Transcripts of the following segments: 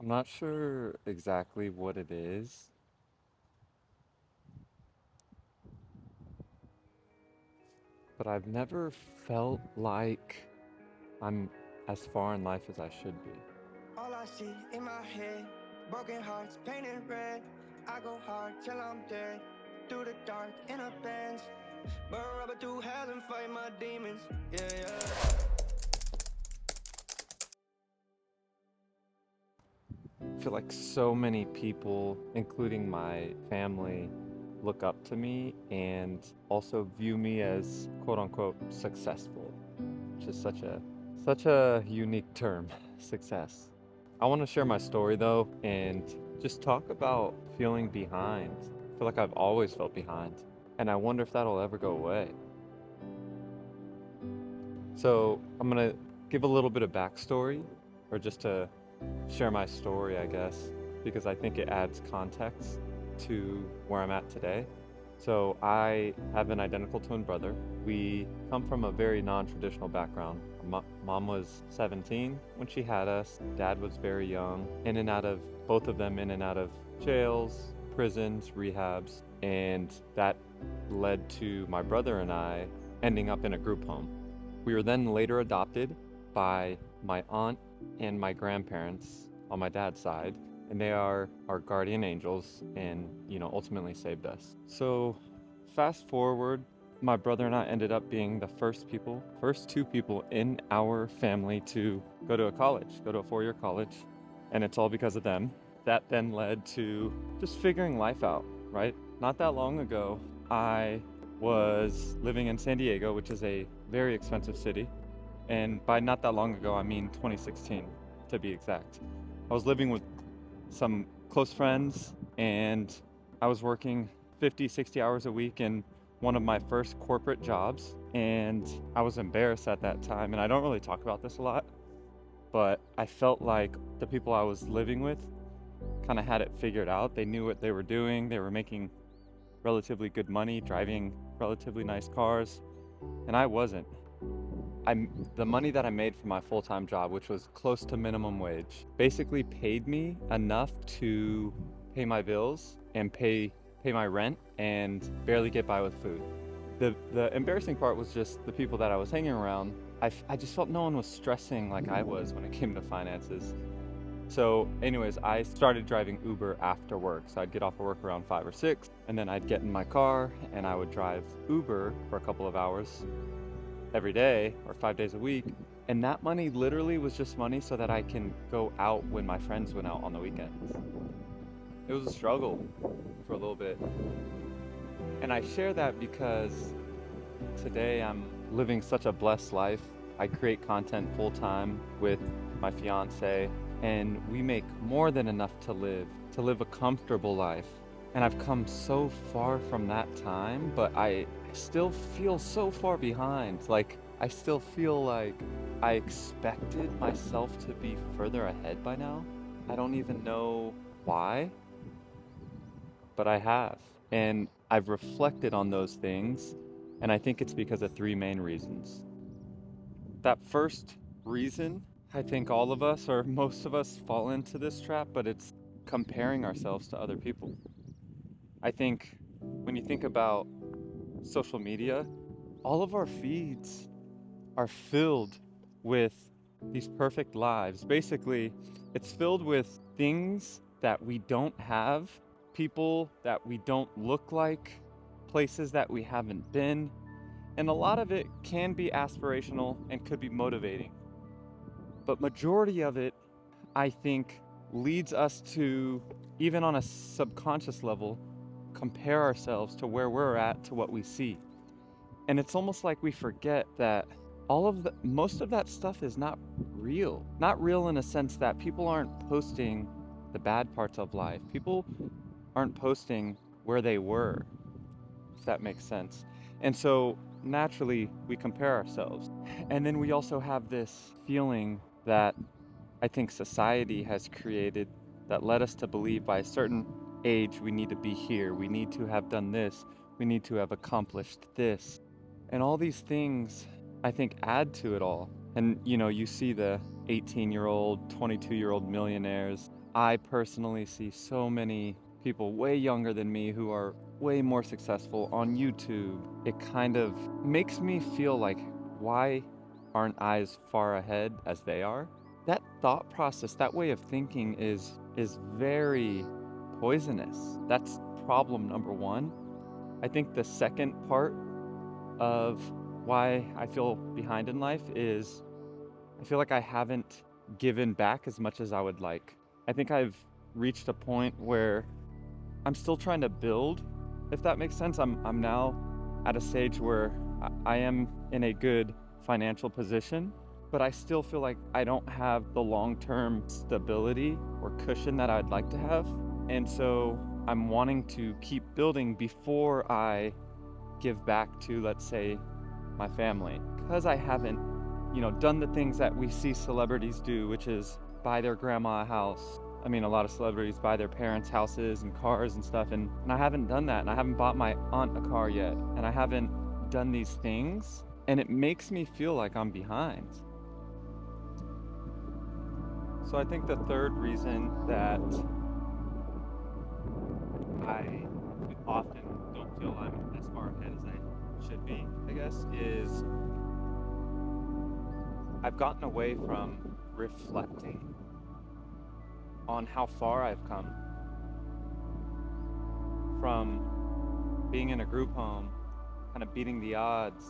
I'm not sure exactly what it is, but I've never felt like I'm as far in life as I should be. All I see in my head, broken hearts painted red. I go hard till I'm dead, through the dark in a Benz, burn rubber through hell and fight my demons. Yeah, yeah. I feel like so many people, including my family, look up to me and also view me as quote unquote successful, which is such a unique term, success. I want to share my story though and just talk about feeling behind. I feel like I've always felt behind, and I wonder if that'll ever go away. So I'm gonna give a little bit of backstory, or just to share my story, I guess, because I think it adds context to where I'm at today. So I have an identical twin brother. We come from a very non-traditional background. Mom was 17 when she had us. Dad was very young, both of them in and out of jails, prisons, rehabs, and that led to my brother and I ending up in a group home. We were then later adopted by my aunt and my grandparents on my dad's side, and they are our guardian angels and, ultimately saved us. So fast forward, my brother and I ended up being the first two people in our family to go to a 4-year college, and it's all because of them. That then led to just figuring life out, right? Not that long ago, I was living in San Diego, which is a very expensive city. And by not that long ago, I mean 2016 to be exact. I was living with some close friends, and I was working 50, 60 hours a week in one of my first corporate jobs. And I was embarrassed at that time. And I don't really talk about this a lot, but I felt like the people I was living with kind of had it figured out. They knew what they were doing. They were making relatively good money, driving relatively nice cars, and I wasn't. The money that I made from my full-time job, which was close to minimum wage, basically paid me enough to pay my bills and pay my rent and barely get by with food. The embarrassing part was just the people that I was hanging around. I just felt no one was stressing like I was when it came to finances. So anyways, I started driving Uber after work. So I'd get off of work around 5 or 6, and then I'd get in my car and I would drive Uber for a couple of hours every day or 5 days a week. And that money literally was just money so that I can go out when my friends went out on the weekends. It was a struggle for a little bit. And I share that because today I'm living such a blessed life. I create content full time with my fiance, and we make more than enough to live a comfortable life. And I've come so far from that time, but I still feel so far behind. Like, I still feel like I expected myself to be further ahead by now. I don't even know why, but I have. And I've reflected on those things, and I think it's because of three main reasons. That first reason, I think all of us or most of us fall into this trap, but it's comparing ourselves to other people. I think when you think about social media, all of our feeds are filled with these perfect lives. Basically, it's filled with things that we don't have, people that we don't look like, places that we haven't been, and a lot of it can be aspirational and could be motivating. But majority of it, I think, leads us to, even on a subconscious level, compare ourselves to where we're at to what we see. And it's almost like we forget that most of that stuff is not real. Not real in a sense that people aren't posting the bad parts of life. People aren't posting where they were, if that makes sense. And so naturally we compare ourselves. And then we also have this feeling that I think society has created that led us to believe by a certain age we need to be here, we need to have done this, we need to have accomplished this. And all these things, I think, add to it all. And you see the 18-year-old, 22-year-old millionaires. I personally see so many people way younger than me who are way more successful on YouTube. It kind of makes me feel like, why aren't I as far ahead as they are? That thought process, that way of thinking is very poisonous. That's problem number one. I think the second part of why I feel behind in life is I feel like I haven't given back as much as I would like. I think I've reached a point where I'm still trying to build, if that makes sense. I'm now at a stage where I am in a good financial position, but I still feel like I don't have the long-term stability or cushion that I'd like to have. And so I'm wanting to keep building before I give back to, let's say, my family. Because I haven't, done the things that we see celebrities do, which is buy their grandma a house. I mean, a lot of celebrities buy their parents' houses and cars and stuff, and I haven't done that, and I haven't bought my aunt a car yet, and I haven't done these things, and it makes me feel like I'm behind. So I think the third reason that I often don't feel I'm as far ahead as I should be, I guess, is I've gotten away from reflecting on how far I've come from being in a group home, kind of beating the odds,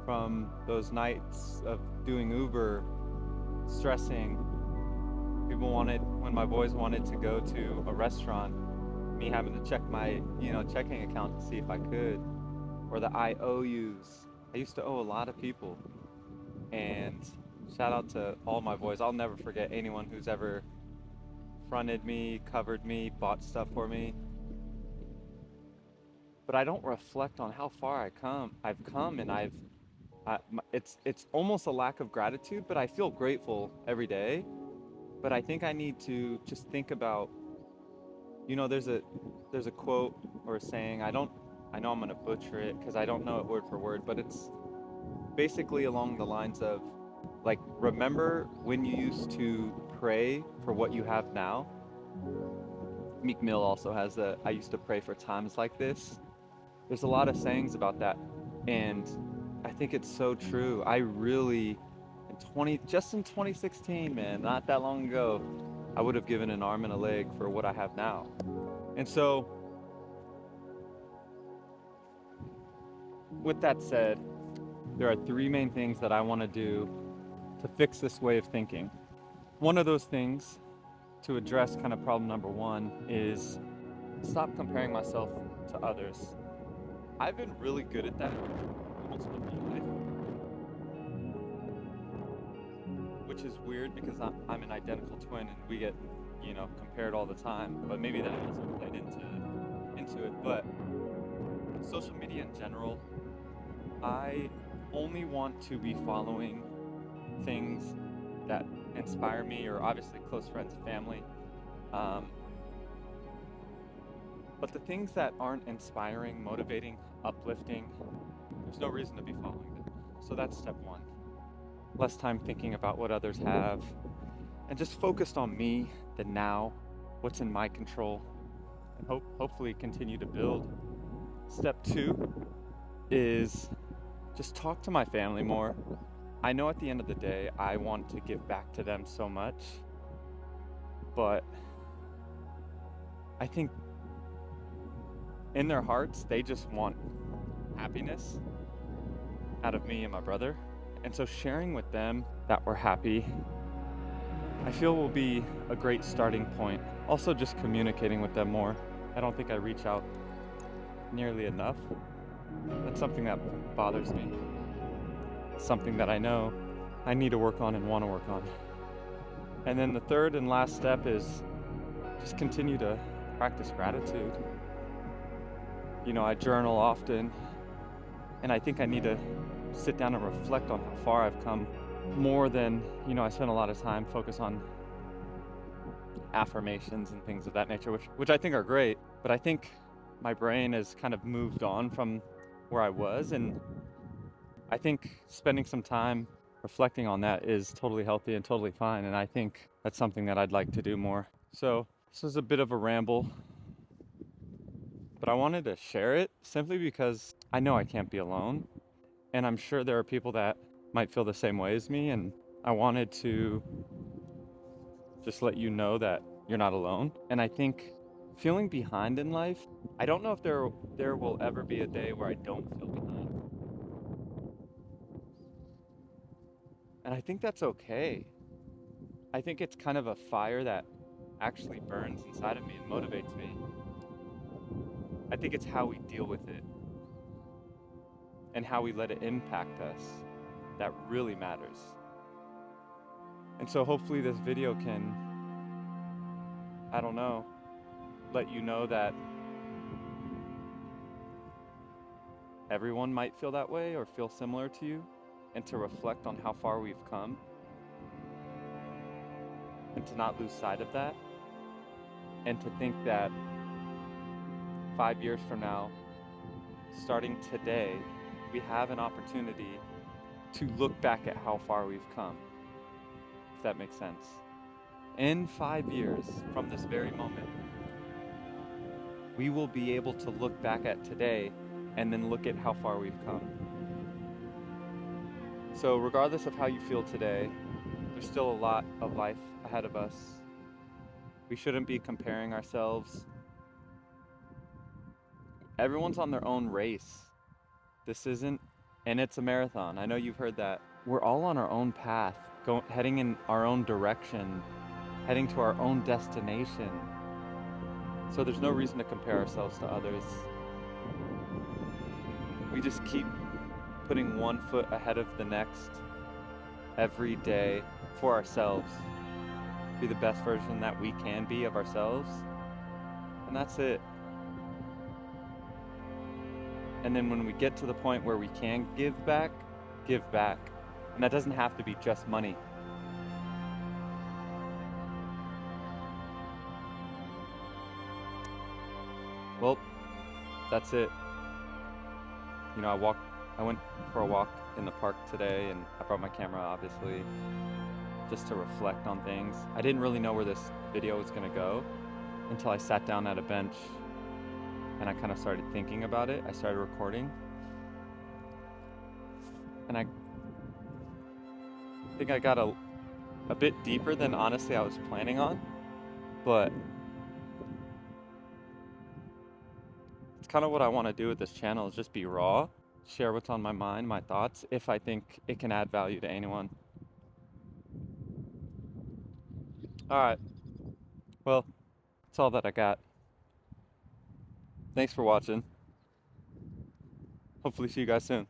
from those nights of doing Uber, stressing. When my boys wanted to go to a restaurant, me having to check my, checking account to see if I could, or the IOUs. I used to owe a lot of people, and shout out to all my boys. I'll never forget anyone who's ever fronted me, covered me, bought stuff for me. But I don't reflect on how far I've come, and it's almost a lack of gratitude, but I feel grateful every day. But I think I need to just think about, there's a quote or a saying. I know I'm gonna butcher it because I don't know it word for word, but it's basically along the lines of, like, remember when you used to pray for what you have now? Meek Mill also has I used to pray for times like this. There's a lot of sayings about that, and I think it's so true. I really, just in 2016, man, not that long ago, I would have given an arm and a leg for what I have now. And so, with that said, there are three main things that I want to do to fix this way of thinking. One of those things, to address kind of problem number one, is stop comparing myself to others. I've been really good at that almost my whole life, which is weird because I'm an identical twin and we get, compared all the time. But maybe that hasn't played into it. But social media in general, I only want to be following things that inspire me, or obviously close friends and family. But the things that aren't inspiring, motivating, uplifting, there's no reason to be following them. So that's step one. Less time thinking about what others have, and just focused on me, the now, what's in my control, and hopefully continue to build. Step two is just talk to my family more. I know at the end of the day, I want to give back to them so much, but I think in their hearts, they just want happiness out of me and my brother. And so sharing with them that we're happy, I feel will be a great starting point. Also just communicating with them more. I don't think I reach out nearly enough. That's something that bothers me. Something that I know I need to work on and want to work on. And then the third and last step is just continue to practice gratitude. I journal often, and I think I need to sit down and reflect on how far I've come, more than, I spend a lot of time focus on affirmations and things of that nature, which I think are great, but I think my brain has kind of moved on from where I was, and I think spending some time reflecting on that is totally healthy and totally fine. And I think that's something that I'd like to do more. So this is a bit of a ramble, but I wanted to share it simply because I know I can't be alone. And I'm sure there are people that might feel the same way as me. And I wanted to just let you know that you're not alone. And I think feeling behind in life, I don't know if there will ever be a day where I don't feel behind. And I think that's okay. I think it's kind of a fire that actually burns inside of me and motivates me. I think it's how we deal with it and how we let it impact us that really matters. And so hopefully this video can, I don't know, let you know that everyone might feel that way or feel similar to you, and to reflect on how far we've come and to not lose sight of that, and to think that 5 years from now, starting today, we have an opportunity to look back at how far we've come, if that makes sense. In 5 years from this very moment, we will be able to look back at today and then look at how far we've come. So regardless of how you feel today, there's still a lot of life ahead of us. We shouldn't be comparing ourselves. Everyone's on their own race. This isn't, and it's a marathon. I know you've heard that. We're all on our own path, heading in our own direction, heading to our own destination. So there's no reason to compare ourselves to others. We just keep putting one foot ahead of the next every day for ourselves. Be the best version that we can be of ourselves. And that's it. And then when we get to the point where we can give back, give back. And that doesn't have to be just money. Well, that's it. You know, I went for a walk in the park today, and I brought my camera, obviously, just to reflect on things. I didn't really know where this video was gonna go until I sat down at a bench and I kind of started thinking about it. I started recording, and I think I got a bit deeper than honestly I was planning on, but it's kind of what I want to do with this channel, is just be raw, share what's on my mind, my thoughts, if I think it can add value to anyone. All right, well, that's all that I got. Thanks for watching. Hopefully see you guys soon.